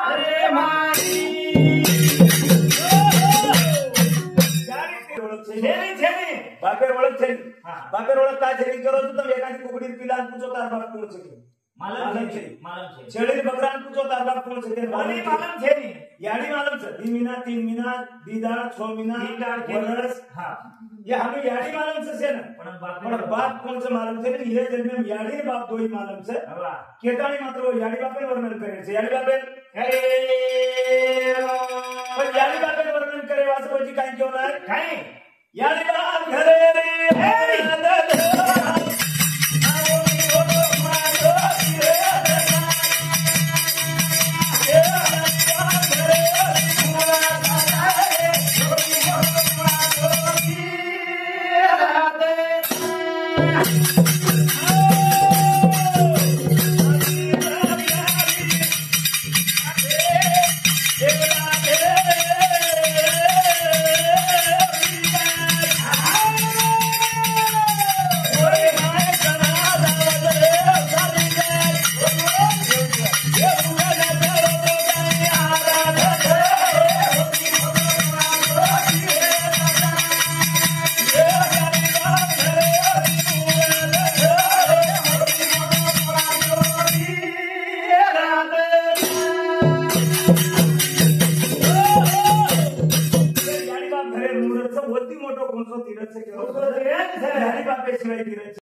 अरे मारी बापेर ओळख छेनी बापेर ओळख काय छेनी करो तो तुम एकादी कुकड़ी पिलान पूछो तार बाप कौन छे मालूम छे छेड़ी बकरान पूछो तार बाप कौन छे वाली मालूम छे नी यानी मालूम छे 2 महीना 3 महीना 2 दाड़ 6 महीना वर्ष हां ये हमें यानी मालूम छे ना पण बाप कौन छे मालूम छे ने ये जन्म यानी ने बाप दोई मालूम छे वाह केटाणी मात्र वो यानी बापे वर्णन करे छे यानी बापे पण यानी बापे वर्णन करे वास પછી કાઈ કેવું ના કાઈ यानी